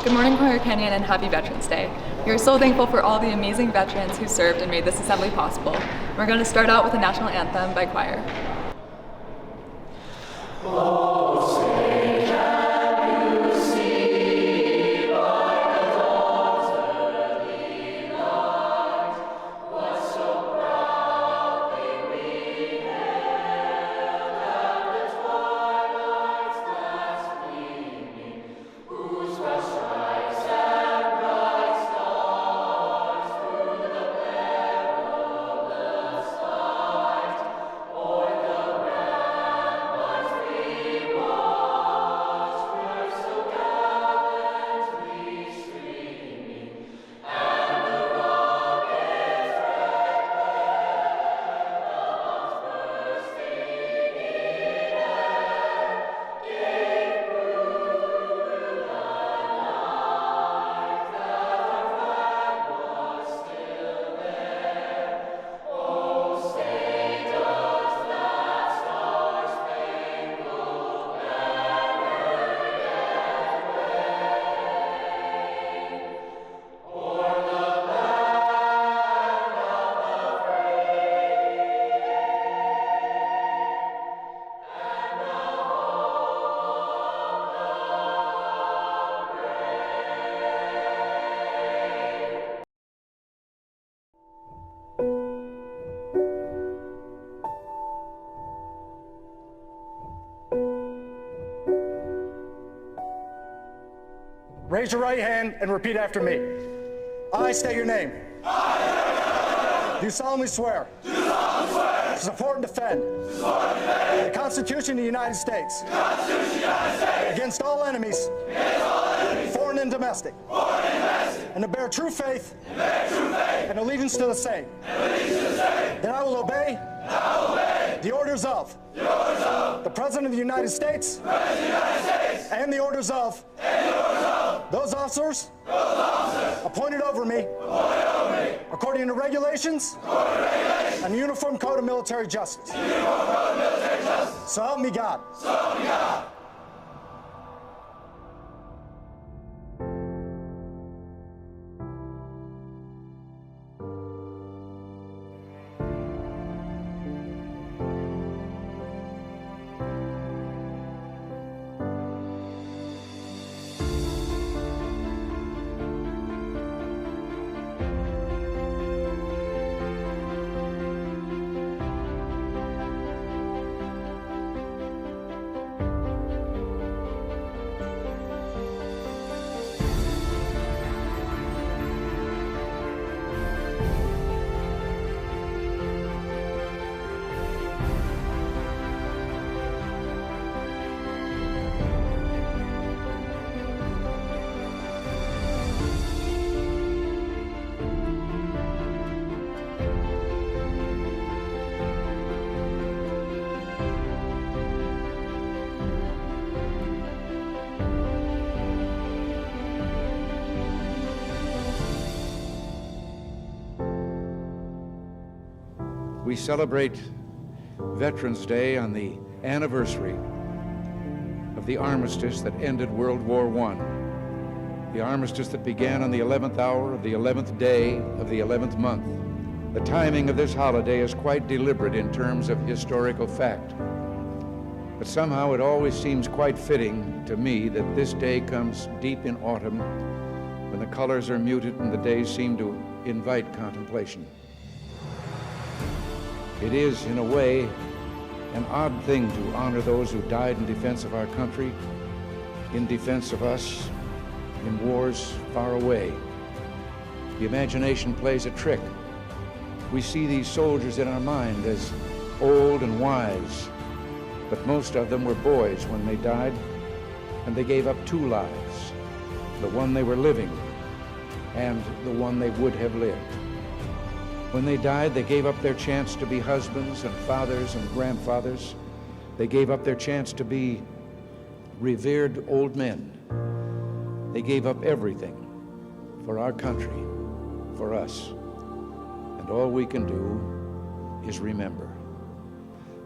Good morning, Choir Canyon, and happy Veterans Day. We are so thankful for all the amazing veterans who served and made this assembly possible. We're going to start out with the national anthem by choir. Raise your right hand and repeat after me. I state your name. Do solemnly swear. To support and defend. The Constitution of the United States. Against all enemies. Foreign and domestic. And to bear true faith. And allegiance to the same. That I will obey. The orders of. The President of the United States. And the orders of. Those officers appointed over me according to regulations and the Uniform Code of Military Justice. So help me God. We celebrate Veterans Day on the anniversary of the armistice that ended World War I, the armistice that began on the 11th hour of the 11th day of the 11th month. The timing of this holiday is quite deliberate in terms of historical fact, but somehow it always seems quite fitting to me that this day comes deep in autumn when the colors are muted and the days seem to invite contemplation. It is, in a way, an odd thing to honor those who died in defense of our country, in defense of us, in wars far away. The imagination plays a trick. We see these soldiers in our mind as old and wise, but most of them were boys when they died, and they gave up two lives, the one they were living and the one they would have lived. When they died, they gave up their chance to be husbands and fathers and grandfathers. They gave up their chance to be revered old men. They gave up everything for our country, for us. And all we can do is remember.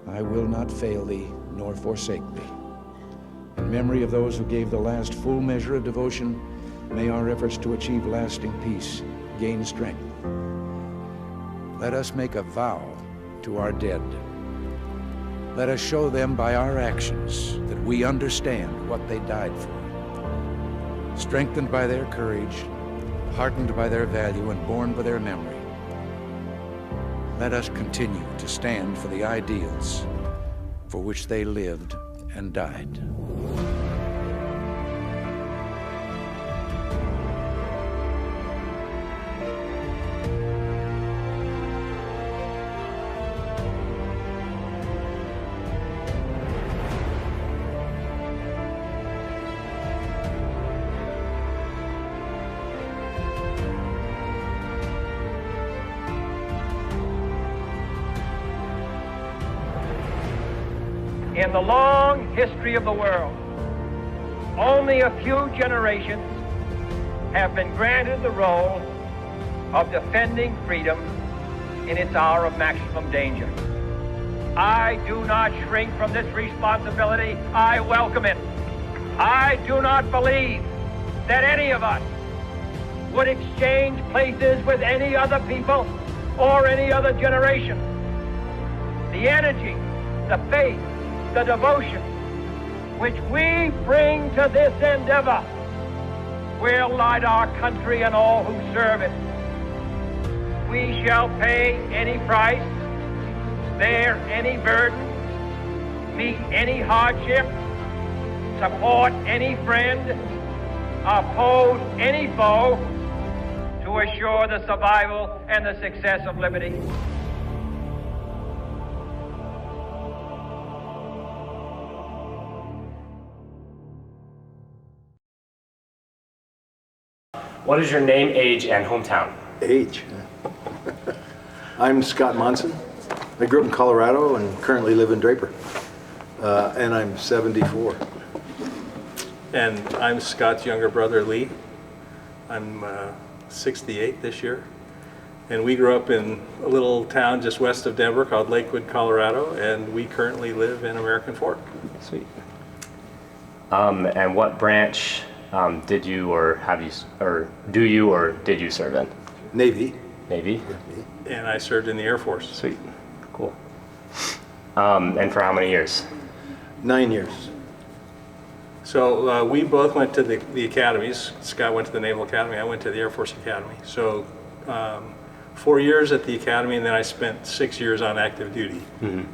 I will not fail thee, nor forsake thee. In memory of those who gave the last full measure of devotion may our efforts to achieve lasting peace gain strength. Let us make a vow to our dead. Let us show them by our actions that we understand what they died for. Strengthened by their courage, heartened by their value, and borne by their memory, let us continue to stand for the ideals for which they lived and died. In the long history of the world, only a few generations have been granted the role of defending freedom in its hour of maximum danger. I do not shrink from this responsibility. I welcome it. I do not believe that any of us would exchange places with any other people or any other generation. The energy, the faith, the devotion which we bring to this endeavor will light our country and all who serve it. We shall pay any price, bear any burden, meet any hardship, support any friend, oppose any foe to assure the survival and the success of liberty. What is your name, age, and hometown? Age. I'm Scott Monson. I grew up in Colorado and currently live in Draper. And I'm 74. And I'm Scott's younger brother, Lee. I'm 68 this year. And we grew up in a little town just west of Denver called Lakewood, Colorado, and we currently live in American Fork. Sweet. And what branch did you or have you, or do you or did you serve in? Navy. Navy? And I served in the Air Force. Sweet. Cool. And for how many years? 9 years. So we both went to the academies. Scott went to the Naval Academy, I went to the Air Force Academy. So 4 years at the academy, and then I spent 6 years on active duty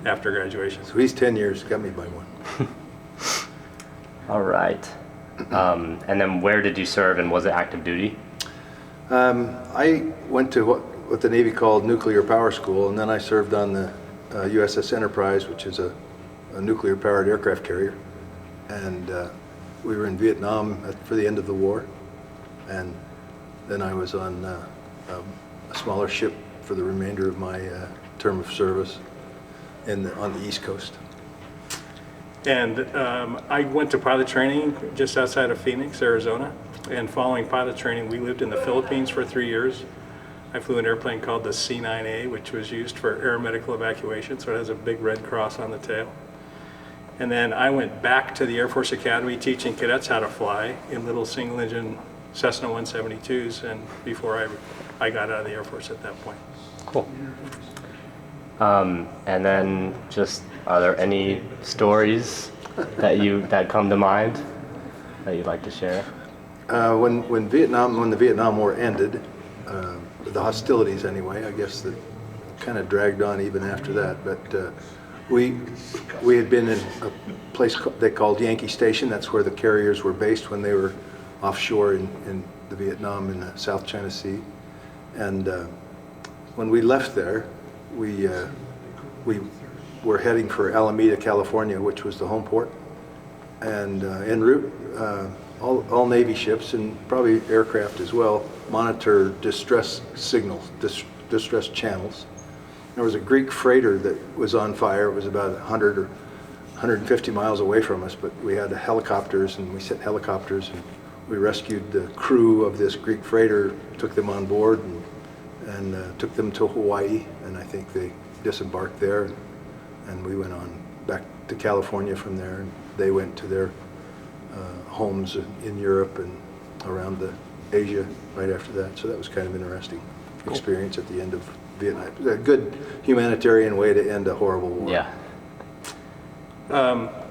after graduation. So he's 10 years, got me by one. All right. And then where did you serve, and was it active duty? I went to what the Navy called nuclear power school, and then I served on the USS Enterprise, which is a nuclear powered aircraft carrier. And we were in Vietnam for the end of the war. And then I was on a smaller ship for the remainder of my term of service on the East Coast. And I went to pilot training just outside of Phoenix, Arizona. And following pilot training, we lived in the Philippines for 3 years. I flew an airplane called the C-9A, which was used for aeromedical evacuation, so it has a big red cross on the tail. And then I went back to the Air Force Academy teaching cadets how to fly in little single-engine Cessna 172s, and before I got out of the Air Force at that point. Cool. And then just, are there any stories that come to mind that you'd like to share? When the Vietnam War ended, the hostilities anyway, I guess that kind of dragged on even after that. But we had been in a place they called Yankee Station. That's where the carriers were based when they were offshore in the Vietnam in the South China Sea. And when we left there, we were heading for Alameda, California, which was the home port. And en route, all Navy ships and probably aircraft as well monitor distress signals, distress channels. There was a Greek freighter that was on fire. It was about 100 or 150 miles away from us, but we had helicopters, and we sent helicopters, and we rescued the crew of this Greek freighter, took them on board, and took them to Hawaii, and I think they disembarked there, and we went on back to California from there, and they went to their homes in Europe, and around the Asia right after that. So that was kind of interesting experience at the end of Vietnam. A good humanitarian way to end a horrible war. Yeah.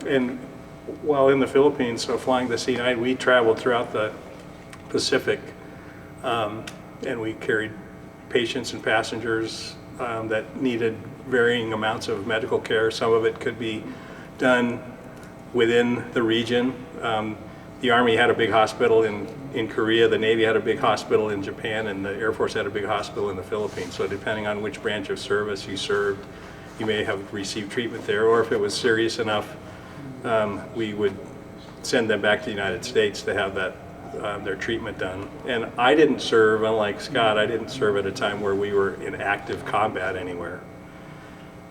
And while in the Philippines, so flying the C9, we traveled throughout the Pacific, and we carried patients and passengers that needed varying amounts of medical care. Some of it could be done within the region. The Army had a big hospital in Korea, the Navy had a big hospital in Japan, and the Air Force had a big hospital in the Philippines. So depending on which branch of service you served, you may have received treatment there, or if it was serious enough, we would send them back to the United States to have that their treatment done. And I didn't serve, unlike Scott, I didn't serve at a time where we were in active combat anywhere.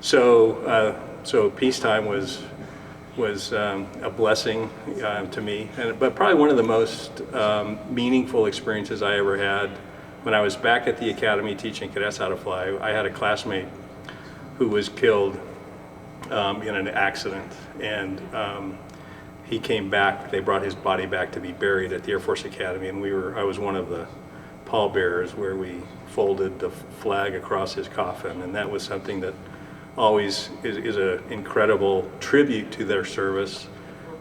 So, so peacetime was a blessing to me, but probably one of the most meaningful experiences I ever had when I was back at the academy teaching cadets how to fly. I had a classmate who was killed in an accident, and he came back. They brought his body back to be buried at the Air Force Academy, and I was one of the pallbearers where we folded the flag across his coffin, and that was something that always is an incredible tribute to their service,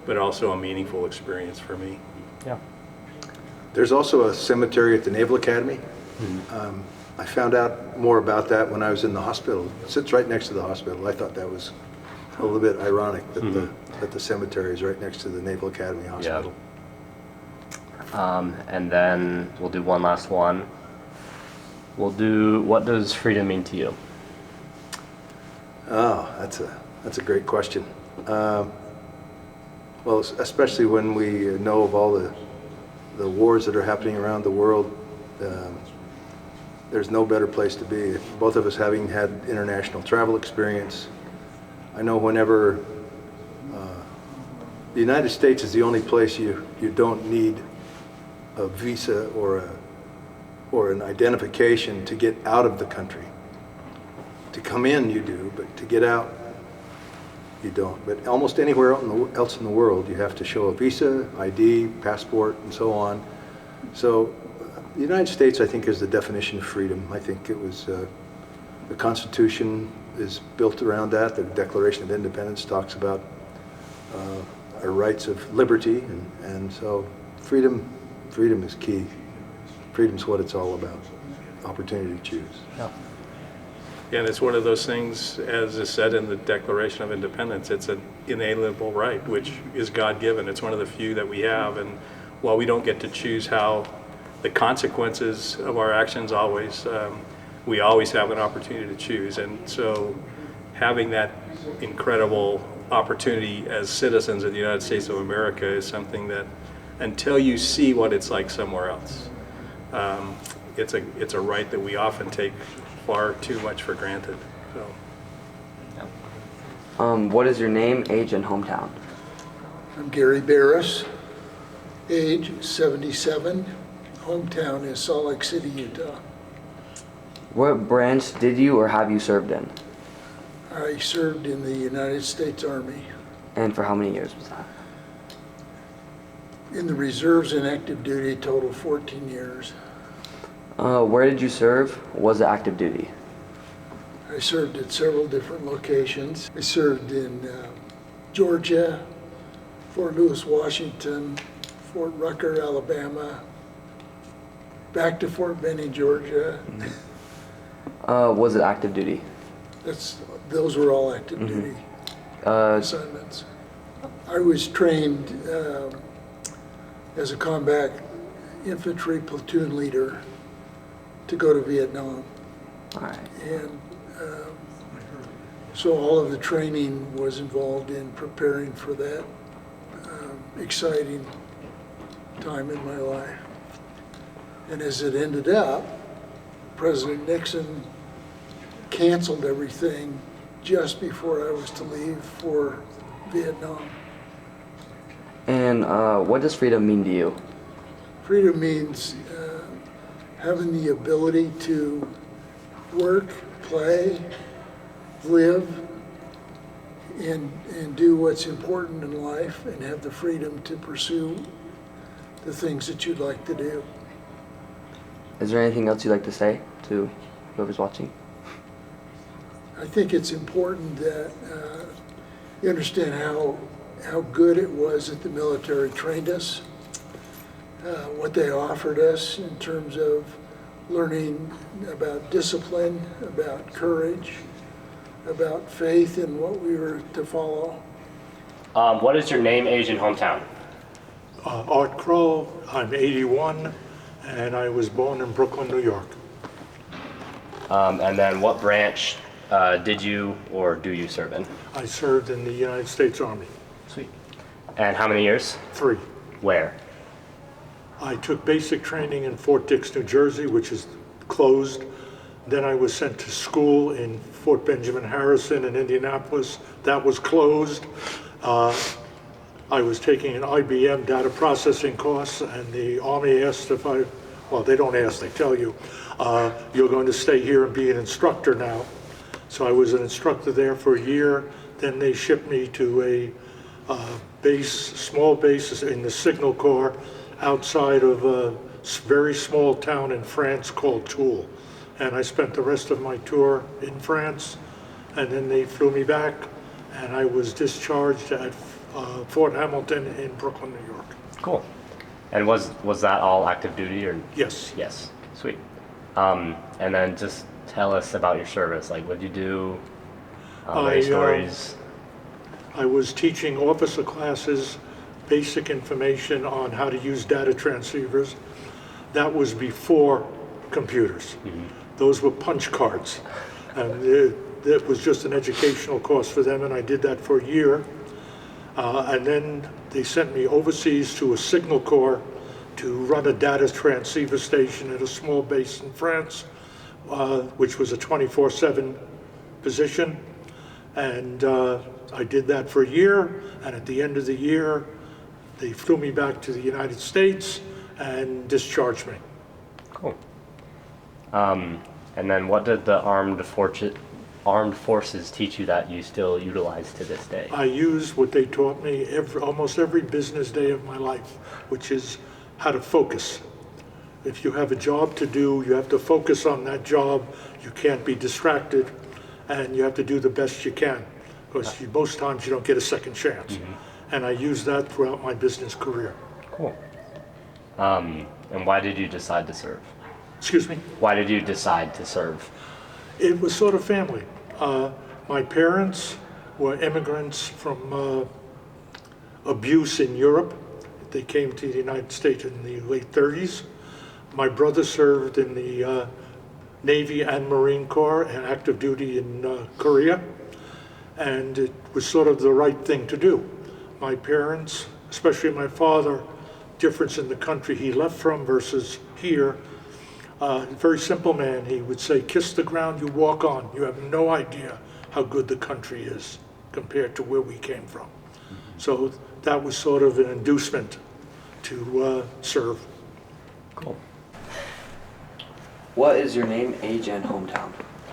but also a meaningful experience for me. Yeah. There's also a cemetery at the Naval Academy. I found out more about that when I was in the hospital. It sits right next to the hospital. I thought that was a little bit ironic that, that the cemetery is right next to the Naval Academy Hospital. Yeah. And then we'll do one last one. We'll do, what does freedom mean to you? Oh, that's a great question. Well, especially when we know of all the wars that are happening around the world, there's no better place to be. Both of us having had international travel experience, I know whenever the United States is the only place you don't need a visa or an identification to get out of the country. To come in you do, but to get out you don't. But almost anywhere else in the world you have to show a visa, ID, passport, and so on. So the United States, I think, is the definition of freedom. I think it was the Constitution is built around that. The Declaration of Independence talks about our rights of liberty, and so freedom is key. Freedom's what it's all about. Opportunity to choose. Yeah. And it's one of those things, as is said in the Declaration of Independence, it's an inalienable right, which is God-given. It's one of the few that we have, and while we don't get to choose how the consequences of our actions always, we always have an opportunity to choose. And so having that incredible opportunity as citizens of the United States of America is something that, until you see what it's like somewhere else, it's a right that we often take far too much for granted. So. What is your name, age, and hometown? I'm Gary Barris, age 77, hometown is Salt Lake City, Utah. What branch did you or have you served in? I served in the United States Army. And for how many years was that? In the reserves and active duty, total 14 years. Where did you serve? Was it active duty? I served at several different locations. I served in Georgia, Fort Lewis, Washington, Fort Rucker, Alabama, back to Fort Benning, Georgia. Was it active duty? Those were all active duty assignments. I was trained as a combat infantry platoon leader to go to Vietnam. All right. And so all of the training was involved in preparing for that exciting time in my life. And as it ended up, President Nixon canceled everything just before I was to leave for Vietnam. And what does freedom mean to you? Freedom means having the ability to work, play, live, and do what's important in life, and have the freedom to pursue the things that you'd like to do. Is there anything else you'd like to say to whoever's watching? I think it's important that you understand how good it was that the military trained us, what they offered us in terms of learning about discipline, about courage, about faith in what we were to follow. What is your name, age, and hometown? Art Crow, I'm 81, and I was born in Brooklyn, New York. And then what branch did you or do you serve in? I served in the United States Army. Sweet. And how many years? 3. Where? I took basic training in Fort Dix, New Jersey, which is closed. Then I was sent to school in Fort Benjamin Harrison in Indianapolis. That was closed. I was taking an IBM data processing course, and the Army asked if well, they don't ask, they tell you, you're going to stay here and be an instructor now. So I was an instructor there for a year. Then they shipped me to a small base in the Signal Corps outside of a very small town in France called Toul. And I spent the rest of my tour in France, and then they flew me back, and I was discharged at Fort Hamilton in Brooklyn, New York. Cool. And was that all active duty or? Yes. Yes. Sweet. And then just tell us about your service. Like, what'd you do? Any stories? I was teaching officer classes, basic information on how to use data transceivers. That was before computers. Mm-hmm. Those were punch cards. And it was just an educational course for them, and I did that for a year. And then they sent me overseas to a Signal Corps to run a data transceiver station at a small base in France, which was a 24/7 position. And I did that for a year, and at the end of the year, they flew me back to the United States and discharged me. Cool. And then what did the armed forces teach you that you still utilize to this day? I use what they taught me almost every business day of my life, which is how to focus. If you have a job to do, you have to focus on that job. You can't be distracted, and you have to do the best you can, because most times you don't get a second chance. Mm-hmm. And I use that throughout my business career. Cool. And why did you decide to serve? Excuse me? Why did you decide to serve? It was sort of family. My parents were immigrants from abuse in Europe. They came to the United States in the late 30s. My brother served in the Navy and Marine Corps and active duty in Korea. And it was sort of the right thing to do. My parents, especially my father, difference in the country he left from versus here, very simple man. He would say, kiss the ground you walk on. You have no idea how good the country is compared to where we came from. Mm-hmm. So that was sort of an inducement to serve. Cool. What is your name, age, and hometown?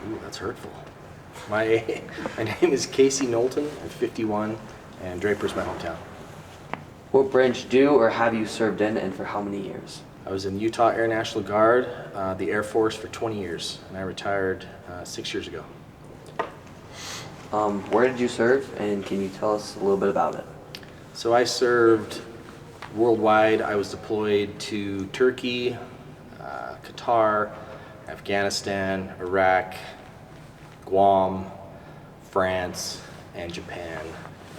Ooh, that's hurtful. My name is Casey Knowlton. I'm 51, and Draper's my hometown. What branch do or have you served in, and for how many years? I was in Utah Air National Guard, the Air Force, for 20 years, and I retired 6 years ago. Where did you serve, and can you tell us a little bit about it? So I served worldwide. I was deployed to Turkey, Qatar, Afghanistan, Iraq, Guam, France, and Japan.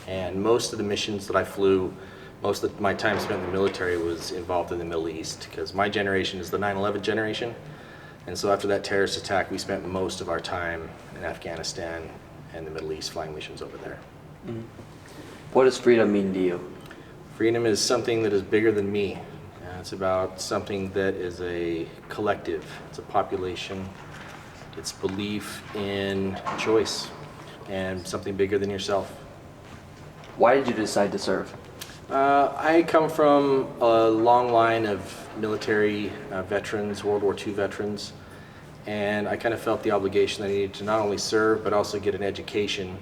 And most of the missions that I flew, most of my time spent in the military was involved in the Middle East, because my generation is the 9/11 generation. And so after that terrorist attack, we spent most of our time in Afghanistan and the Middle East flying missions over there. Mm-hmm. What does freedom mean to you? Freedom is something that is bigger than me. It's about something that is a collective. It's a population. It's belief in choice and something bigger than yourself. Why did you decide to serve? I come from a long line of military veterans, World War II veterans, and I kind of felt the obligation that I needed to not only serve, but also get an education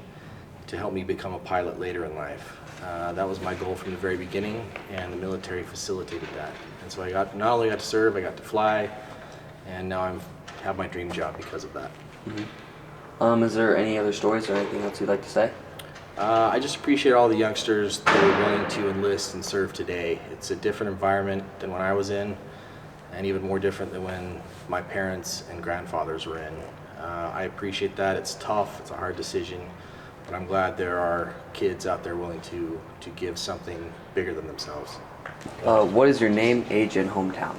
to help me become a pilot later in life. That was my goal from the very beginning, and the military facilitated that. And so I not only got to serve, I got to fly, and now I have my dream job because of that. Is there any other stories or anything else you'd like to say? I just appreciate all the youngsters that are willing to enlist and serve today. It's a different environment than when I was in, and even more different than when my parents and grandfathers were in. I appreciate that. It's tough, it's a hard decision, but I'm glad there are kids out there willing to give something bigger than themselves. What is your name, age, and hometown?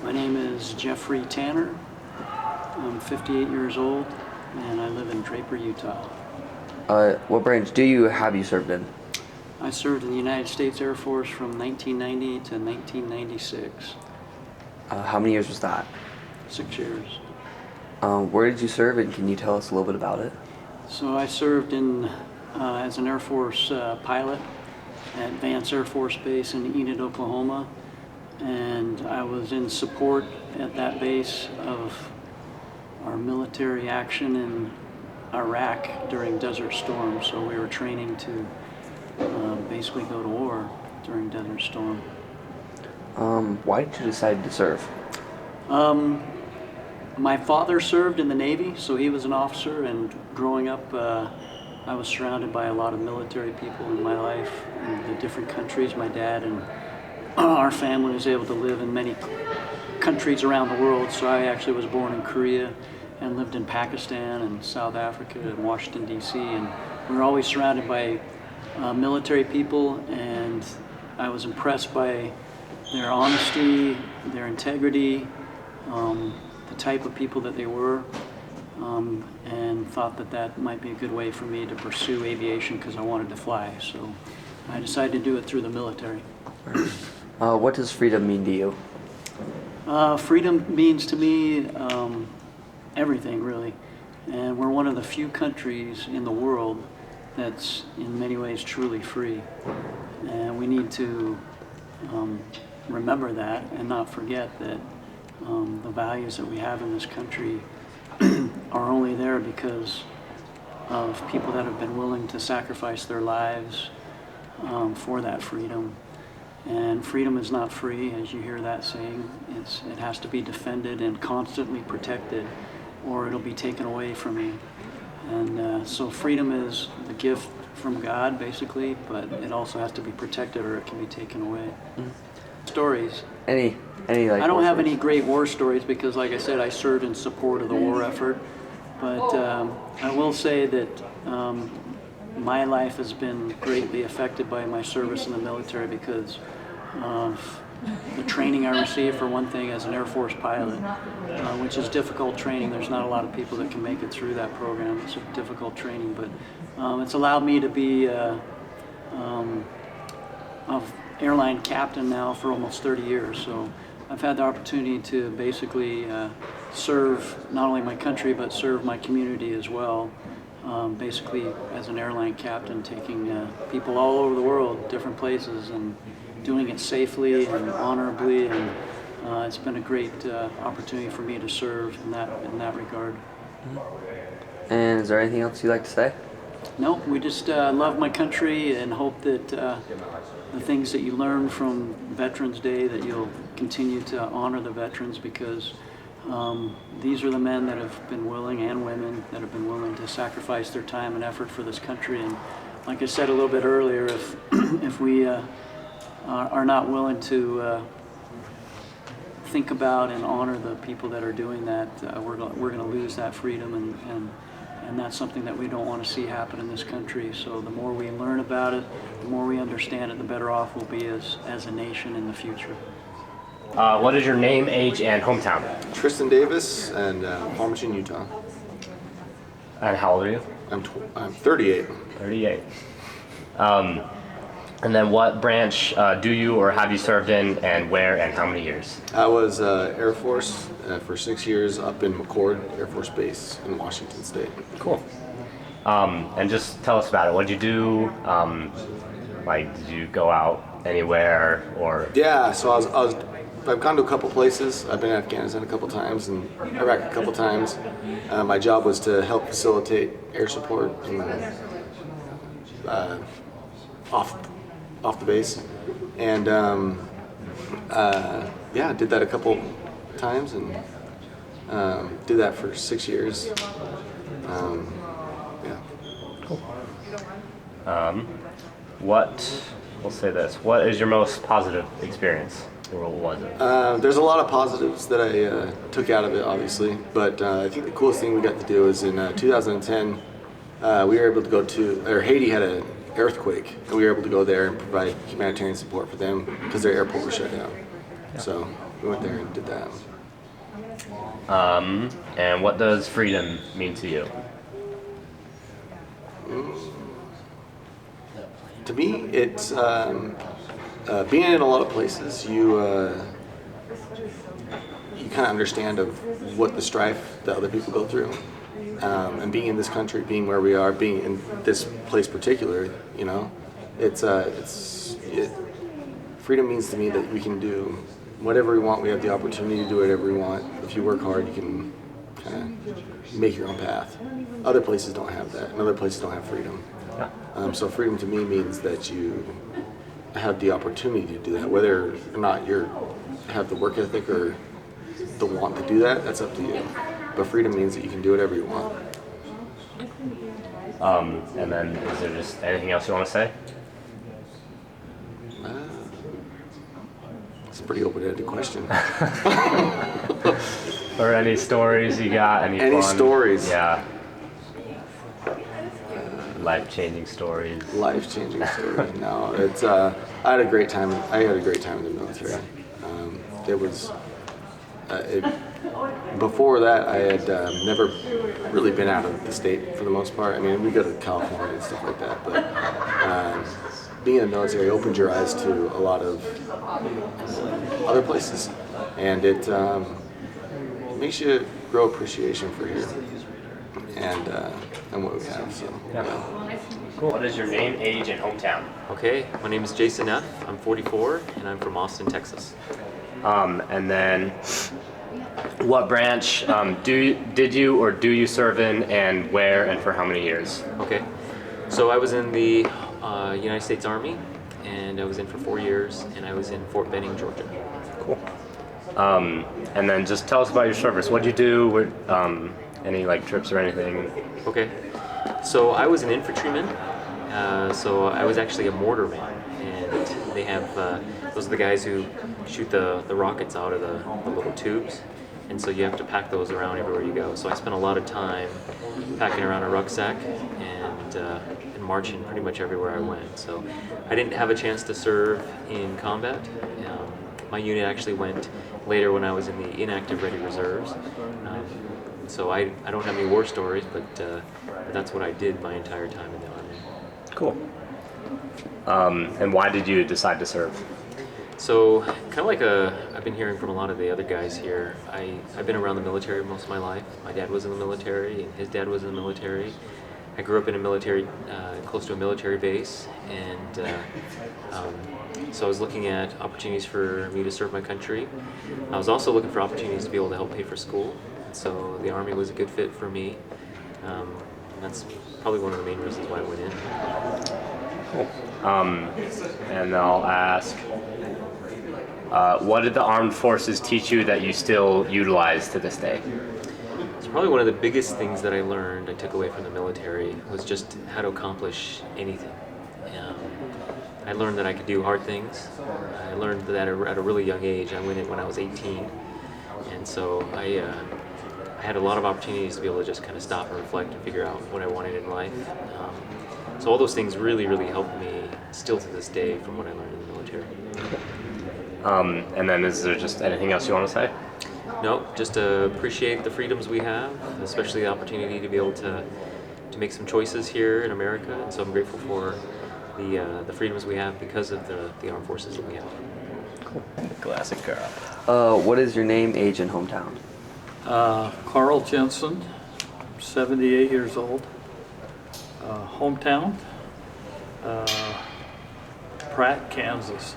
My name is Jeffrey Tanner. I'm 58 years old, and I live in Draper, Utah. What branch have you served in? I served in the United States Air Force from 1990 to 1996. How many years was that? 6 years. Where did you serve, and can you tell us a little bit about it? So I served as an Air Force pilot at Vance Air Force Base in Enid, Oklahoma, and I was in support at that base of our military action in Iraq during Desert Storm. So we were training to basically go to war during Desert Storm. Why did you decide to serve? My father served in the Navy, so he was an officer, and growing up I was surrounded by a lot of military people in my life in the different countries. My dad and our family was able to live in many countries around the world, so I actually was born in Korea and lived in Pakistan and South Africa and Washington, D.C., and we were always surrounded by military people, and I was impressed by their honesty, their integrity, the type of people that they were, and thought that might be a good way for me to pursue aviation because I wanted to fly. So I decided to do it through the military. What does freedom mean to you? Freedom means to me everything, really. And we're one of the few countries in the world that's in many ways truly free. And we need to remember that and not forget that the values that we have in this country are only there because of people that have been willing to sacrifice their lives for that freedom. And freedom is not free, as you hear that saying. It has to be defended and constantly protected, or it'll be taken away from you. And so freedom is the gift from God, basically, but it also has to be protected or it can be taken away. Stories. Any I don't have any great war stories because, like I said, I served in support of the war effort. But I will say that my life has been greatly affected by my service in the military because of the training I received, for one thing, as an Air Force pilot, which is difficult training. There's not a lot of people that can make it through that program. It's a difficult training, but it's allowed me to be an airline captain now for almost 30 years. So I've had the opportunity to basically serve not only my country, but serve my community as well. Basically as an airline captain, taking people all over the world, different places, and doing it safely and honorably, and it's been a great opportunity for me to serve in that regard. And is there anything else you'd like to say? No, we just love my country and hope that the things that you learn from Veterans Day, that you'll continue to honor the veterans, because these are the men that have been willing, and women that have been willing, to sacrifice their time and effort for this country. And like I said a little bit earlier, if we are not willing to think about and honor the people that are doing that, we're going to lose that freedom, and that's something that we don't want to see happen in this country. So the more we learn about it, the more we understand it, the better off we'll be as a nation in the future. What is your name, age, and hometown? Tristan Davis, and Farmington, Utah. And how old are you? I'm 38. 38. And then what branch do you or have you served in, and where and how many years? I was Air Force for 6 years up in McCord Air Force Base in Washington State. Cool. And just tell us about it. What did you do? Did you go out anywhere or? Yeah, so I've gone to a couple places. I've been in Afghanistan a couple times and Iraq a couple times. My job was to help facilitate air support and off the base, and yeah, did that a couple times, and did that for 6 years. Yeah. We'll say this. What is your most positive experience? Or what was it? There's a lot of positives that I took out of it, obviously, but I think the coolest thing we got to do is in 2010, we were able to go to, or Haiti had an earthquake, and we were able to go there and provide humanitarian support for them because their airport was shut down. So we went there and did that. And what does freedom mean to you? To me, it's being in a lot of places. You kind of understand of what the strife that other people go through, and being in this country, being where we are, being in this place particular, you know, freedom means to me that we can do whatever we want. We have the opportunity to do whatever we want. If you work hard, you can kind of make your own path. Other places don't have that, and other places don't have freedom. So freedom to me means that you have the opportunity to do that, whether or not you have the work ethic or the want to do that. That's up to you. But freedom means that you can do whatever you want. And then, is there just anything else you want to say? It's a pretty open-ended question. Or any stories you got? Any fun? Stories? Yeah. Life-changing stories. Life-changing stories. No, it's. I had a great time. I had a great time in the military. It was. Before that, I had never really been out of the state for the most part. I mean, we go to California and stuff like that, but being in the military opened your eyes to a lot of other places, and it makes you grow appreciation for here and what we have. So, yeah. Cool. What is your name, age, and hometown? Okay, my name is Jason F. I'm 44, and I'm from Austin, Texas. And then, what branch did you serve in, and where, and for how many years? Okay, so I was in the United States Army, and I was in for 4 years, and I was in Fort Benning, Georgia. Cool. And then just tell us about your service. What'd you do? Any like trips or anything? Okay, so I was an infantryman. So I was actually a mortar man, and they have those are the guys who shoot the rockets out of the little tubes, and so you have to pack those around everywhere you go. So I spent a lot of time packing around a rucksack and marching pretty much everywhere I went. So I didn't have a chance to serve in combat. My unit actually went later when I was in the inactive ready reserves. So I don't have any war stories, but that's what I did my entire time in the Army. Cool. And why did you decide to serve? So kind of like I've been hearing from a lot of the other guys here, I've been around the military most of my life. My dad was in the military, and his dad was in the military. I grew up in a military, close to a military base, and so I was looking at opportunities for me to serve my country. I was also looking for opportunities to be able to help pay for school. So the Army was a good fit for me. That's probably one of the main reasons why I went in. Cool. And I'll ask, what did the armed forces teach you that you still utilize to this day? It's probably one of the biggest things that I learned, I took away from the military, was just how to accomplish anything. I learned that I could do hard things. I learned that at a really young age. I went in when I was 18. And so I had a lot of opportunities to be able to just kind of stop and reflect and figure out what I wanted in life. So all those things really, really helped me still to this day from what I learned in the military. And then is there just anything else you want to say? No, just to appreciate the freedoms we have, especially the opportunity to be able to make some choices here in America. And so I'm grateful for the freedoms we have because of the armed forces that we have. Cool. Classic Carl. What is your name, age, and hometown? Carl Jensen, 78 years old. Hometown, Pratt, Kansas.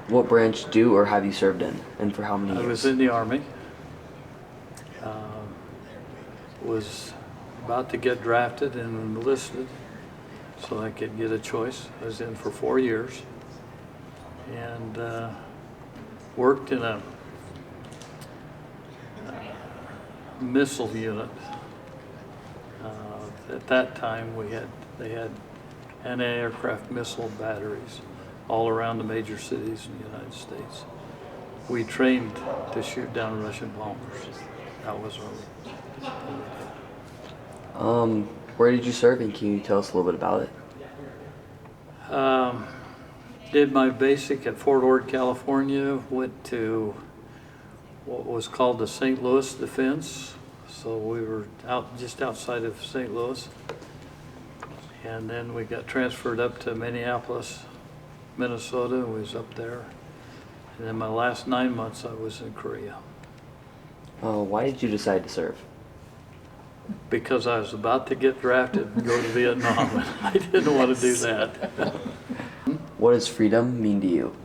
What branch do or have you served in, and for how many years? I was in the Army. Was about to get drafted and enlisted. so I could get a choice. I was in for 4 years and worked in a missile unit. At that time, they had anti-aircraft missile batteries all around the major cities in the United States. We trained to shoot down Russian bombers. That was our. Where did you serve, and can you tell us a little bit about it? Did my basic at Fort Ord, California. Went to what was called the St. Louis Defense. So we were just outside of St. Louis. And then we got transferred up to Minneapolis, Minnesota, and we was up there. And then my last 9 months I was in Korea. Why did you decide to serve? Because I was about to get drafted and go to Vietnam, and I didn't want to do that. What does freedom mean to you?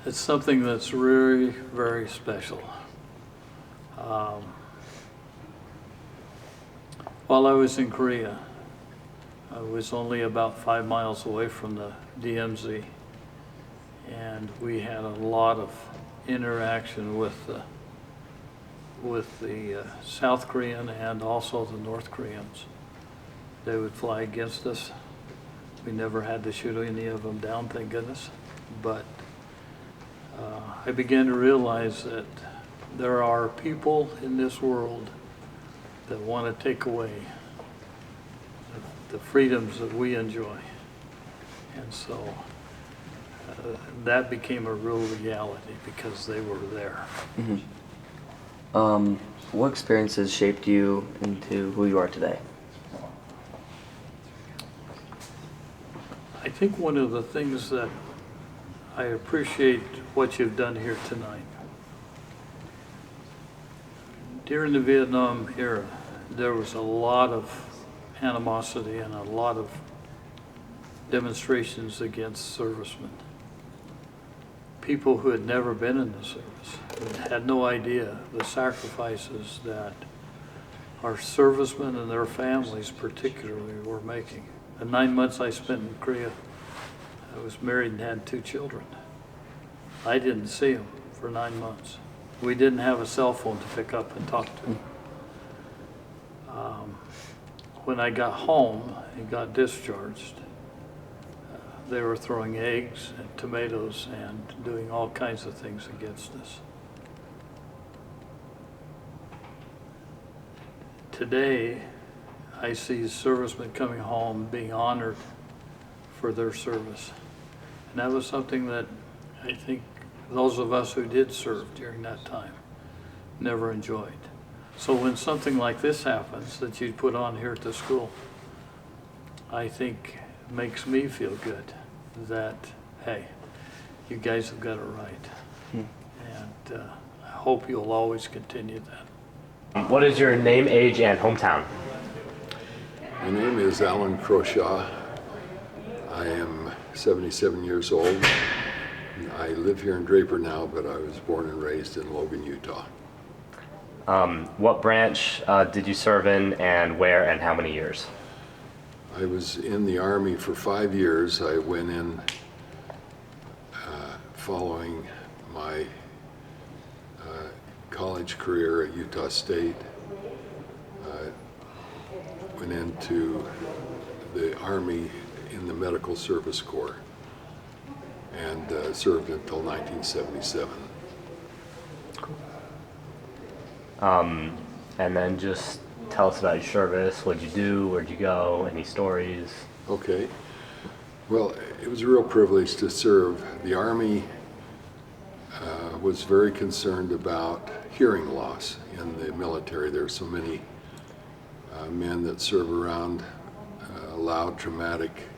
It's something that's very, very special. While I was in Korea, I was only about 5 miles away from the DMZ, and we had a lot of interaction with the South Korean and also the North Koreans. They would fly against us. We never had to shoot any of them down, thank goodness. But I began to realize that there are people in this world that want to take away the freedoms that we enjoy. And so that became a real reality because they were there. Mm-hmm. What experiences shaped you into who you are today? I think one of the things that I appreciate what you've done here tonight. During the Vietnam era, there was a lot of animosity and a lot of demonstrations against servicemen. People who had never been in the service had no idea the sacrifices that our servicemen and their families particularly were making. The 9 months I spent in Korea, I was married and had 2 children. I didn't see them for 9 months. We didn't have a cell phone to pick up and talk to them. When I got home and got discharged, they were throwing eggs and tomatoes and doing all kinds of things against us. Today, I see servicemen coming home being honored for their service. And that was something that I think those of us who did serve during that time never enjoyed. So when something like this happens that you put on here at the school, I think makes me feel good that, hey, you guys have got it right. And I hope you'll always continue that. What is your name, age, and hometown? My name is Alan Croshaw. I am 77 years old. I live here in Draper now, but I was born and raised in Logan, Utah. What branch did you serve in, and where, and how many years? I was in the Army for 5 years. I went in following my college career at Utah State. Went into the Army in the Medical Service Corps and served until 1977. And then just tell us about your service. What'd you do? Where'd you go? Any stories? Okay. Well, it was a real privilege to serve. The Army was very concerned about hearing loss in the military. There are so many men that serve around loud, traumatic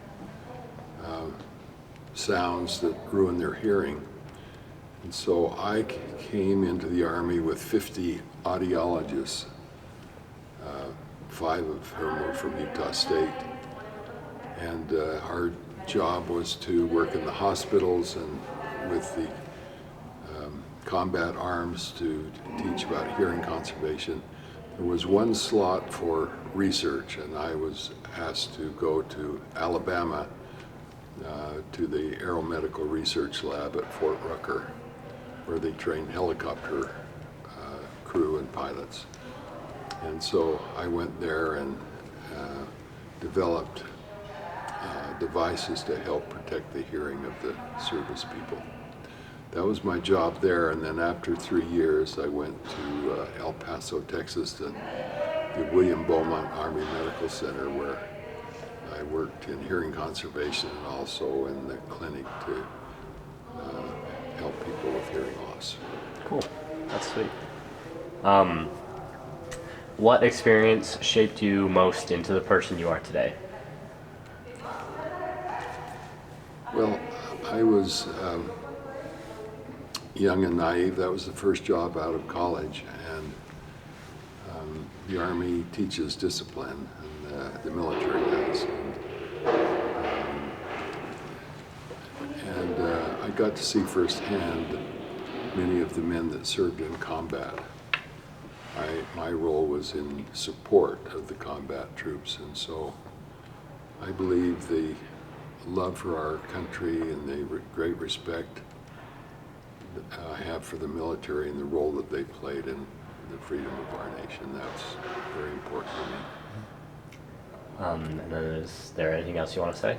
sounds that ruin their hearing. And so I came into the Army with 50 audiologists, 5 of whom were from Utah State. And our job was to work in the hospitals and with the combat arms to teach about hearing conservation, there was one slot for research, and I was asked to go to Alabama to the Aeromedical Research Lab at Fort Rucker, where they train helicopter crew and pilots. And so I went there and developed devices to help protect the hearing of the service people. That was my job there, and then after 3 years I went to El Paso, Texas, to the William Beaumont Army Medical Center, where I worked in hearing conservation and also in the clinic to help people with hearing loss. Cool, that's sweet. What experience shaped you most into the person you are today? Well, I was young and naive. That was the first job out of college, and the Army teaches discipline, and the military does. And I got to see firsthand many of the men that served in combat. My role was in support of the combat troops, and so I believe the love for our country and the great respect I have for the military and the role that they played in the freedom of our nation, that's very important to me. And then is there anything else you want to say?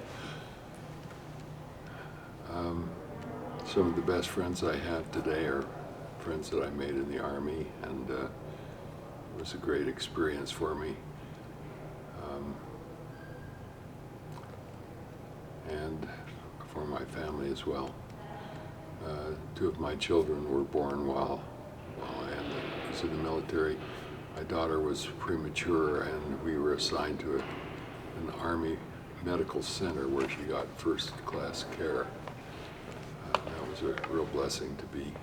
Some of the best friends I have today are friends that I made in the Army, and it was a great experience for me. And for my family as well. 2 of my children were born while I was in the military. My daughter was premature, and we were assigned to an Army medical center where she got first-class care. That was a real blessing to be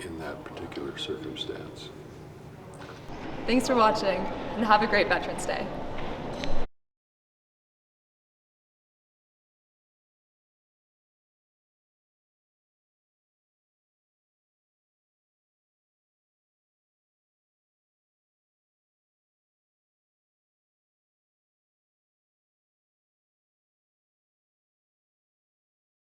in that particular circumstance. Thanks for watching, and have a great Veterans Day.